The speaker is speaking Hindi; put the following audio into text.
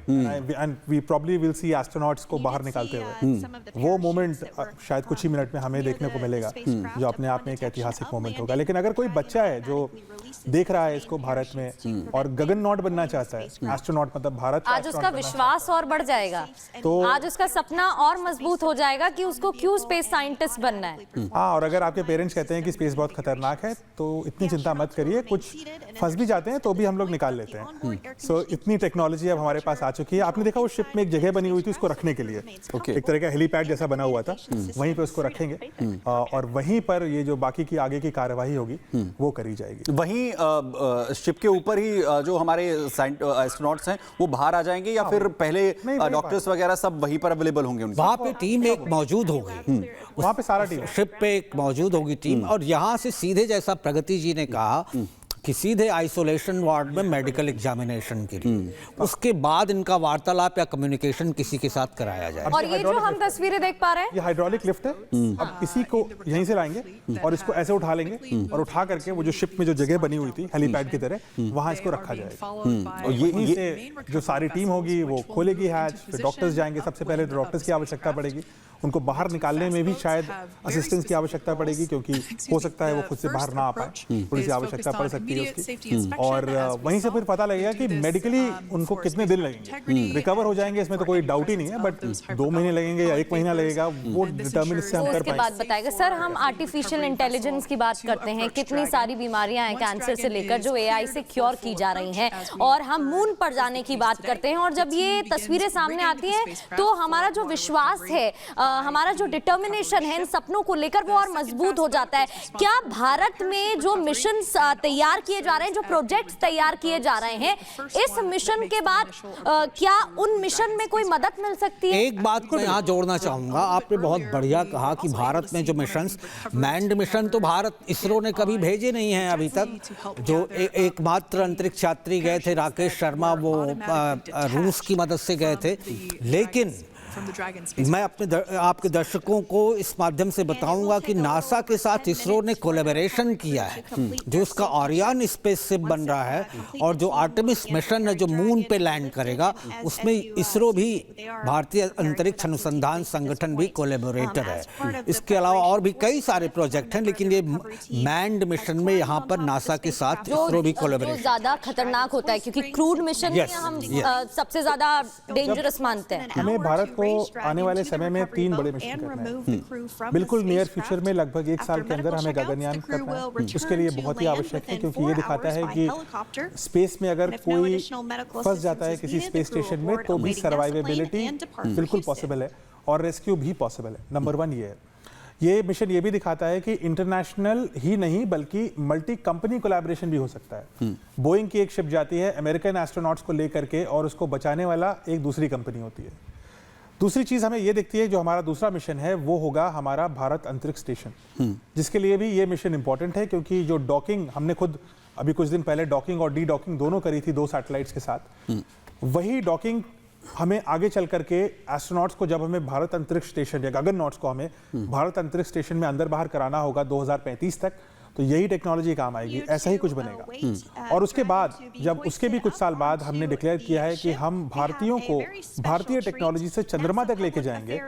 And we probably will see astronauts को बाहर निकालते हुए। वो मोमेंट शायद कुछ ही मिनट में हमें देखने को मिलेगा, जो अपने आप में एक ऐतिहासिक मोमेंट होगा। लेकिन अगर कोई बच्चा है जो देख रहा है इसको भारत में और गगननॉट बनना चाहता है, एस्ट्रोनॉट मतलब भारत का, आज उसका विश्वास और बढ़ जाएगा, तो आज उसका सपना और मजबूत हो जाएगा कि उसको क्यों स्पेस साइंटिस्ट बनना है। हाँ, और अगर आपके पेरेंट्स कहते हैं कि स्पेस बहुत खतरनाक है तो इतनी चिंता मत करिए, कुछ फंस भी जाते हैं तो भी हम लोग निकाल लेते हैं। सो इतनी टेक्नोलॉजी अब हमारे पास आ चुकी है। आपने देखा वो शिप में एक जगह बनी हुई थी उसको रखने के लिए, एक तरह का हेलीपैड जैसा बना हुआ था, वहीं पे उसको रखेंगे और वहीं पर ये जो बाकी की आगे की कार्यवाही होगी वो करी जाएगी। वहीं शिप के ऊपर ही जो हमारे एस्ट्रोनॉट्स हैं वो बाहर आ जाएंगे या फिर पहले डॉक्टर्स वगैरह सब वहीं पर अवेलेबल होंगे? वहाँ पे टीम एक मौजूद होगी, वहाँ पे सारा टीम शिप पे एक मौजूद होगी टीम, और यहाँ से सीधे, जैसा प्रगति जी ने कहा कि सीधे आइसोलेशन वार्ड में मेडिकल एग्जामिनेशन के लिए, उसके बाद इनका वार्तालाप या कम्युनिकेशन किसी के साथ कराया जाए। और ये जो हम तस्वीरें देख पा रहे हैं, ये हाइड्रोलिक लिफ्ट है। अब इसी को यहीं से लाएंगे और इसको ऐसे उठा लेंगे और उठा करके वो जो शिप में जो जगह बनी हुई थी हेलीपैड की तरह, वहां इसको रखा जाएगा। और यहीं से जो सारी टीम होगी वो खोलेगी हैच, फिर डॉक्टर्स जाएंगे। सबसे पहले डॉक्टर्स की आवश्यकता पड़ेगी, उनको बाहर निकालने में भी शायद असिस्टेंस की आवश्यकता पड़ेगी, क्योंकि हो सकता है वो खुद से बाहर ना आ पाए, थोड़ी सी आवश्यकता पड़ सकती है उसकी। और वहीं से फिर पता लगेगा कि मेडिकली उनको कितने दिन लगेंगे, रिकवर हो जाएंगे इसमें तो कोई डाउट ही नहीं है, बट 2 महीने लगेंगे या 1 महीना लगेगा वो डिटर्मिन इससे हम कर उसके बाद बताएगा। सर, हम आर्टिफिशियल इंटेलिजेंस की बात करते हैं, कितनी सारी बीमारियां हैं कैंसर से लेकर जो एआई से क्योर की जा रही हैं, और हम मून पर जाने की बात करते हैं। और जब ये तस्वीरें सामने आती हैं तो हमारा जो विश्वास है, हमारा जो डिटर्मिनेशन है इन सपनों को लेकर, वो और मजबूत हो जाता है। क्या भारत में जो मिशन तैयार किए जा रहे हैं, जो प्रोजेक्ट्स तैयार किए जा रहे हैं, इस मिशन के बाद क्या उन मिशन में कोई मदद मिल सकती है? एक बात मैं यहाँ जोड़ना चाहूंगा, आपने बहुत बढ़िया कहा कि भारत में जो मिशंस, मैन्ड मिशन तो भारत इसरो ने कभी भेजे नहीं हैं अभी तक। जो एकमात्र अंतरिक्ष यात्री गए थे राकेश शर्मा, वो रूस की मदद से गए थे। लेकिन मैं आपके दर्शकों को इस माध्यम से बताऊंगा कि नासा के साथ इसरो ने कोलैबोरेशन किया है, जो उसका ओरियन स्पेसशिप बन रहा है, और जो आर्टेमिस मिशन है जो मून पे लैंड करेगा, उसमें इसरो भी, भारतीय अंतरिक्ष अनुसंधान संगठन भी कोलैबोरेटर है। इसके अलावा और भी कई सारे प्रोजेक्ट हैं, लेकिन ये मैन्ड मिशन में यहाँ पर नासा के साथ इसरो भी कोलैबोरेशन ज्यादा खतरनाक होता है, क्योंकि क्रूड मिशन हम सबसे ज्यादा डेंजरस मानते हैं। हमें भारत को आने वाले समय में 3 बड़े मिशन करने हैं। बिल्कुल नियर फ्यूचर में, लगभग 1 साल के अंदर हमें गगनयान करना है। उसके लिए बहुत ही आवश्यक है, क्योंकि ये दिखाता है कि स्पेस में अगर कोई फंस जाता है किसी स्पेस स्टेशन में तो भी सर्वाइवेबिलिटी बिल्कुल पॉसिबल है और रेस्क्यू भी पॉसिबल है। नंबर 1 ये है। ये मिशन ये भी दिखाता है कि इंटरनेशनल ही नहीं बल्कि मल्टी कंपनी कोलैबोरेशन भी हो सकता है। बोइंग की एक शिप जाती है अमेरिकन एस्ट्रोनॉट्स को लेकर के, और उसको बचाने वाला एक दूसरी कंपनी होती है। दूसरी चीज हमें ये दिखती है, जो हमारा दूसरा मिशन है वो होगा हमारा भारत अंतरिक्ष स्टेशन, जिसके लिए भी ये मिशन इंपॉर्टेंट है, क्योंकि जो डॉकिंग हमने खुद अभी कुछ दिन पहले डॉकिंग और डी डॉकिंग दोनों करी थी 2 सैटेलाइट्स के साथ, वही डॉकिंग हमें आगे चल करके एस्ट्रोनॉट्स को, जब हमें भारत अंतरिक्ष स्टेशन या गगननॉट्स को हमें भारत अंतरिक्ष स्टेशन में अंदर बाहर कराना होगा 2035 तक, तो यही टेक्नोलॉजी काम आएगी। ऐसा ही कुछ बनेगा। और उसके बाद, जब उसके भी कुछ साल बाद हमने डिक्लेयर किया है कि हम भारतीयों को भारतीय टेक्नोलॉजी से चंद्रमा तक लेके जाएंगे,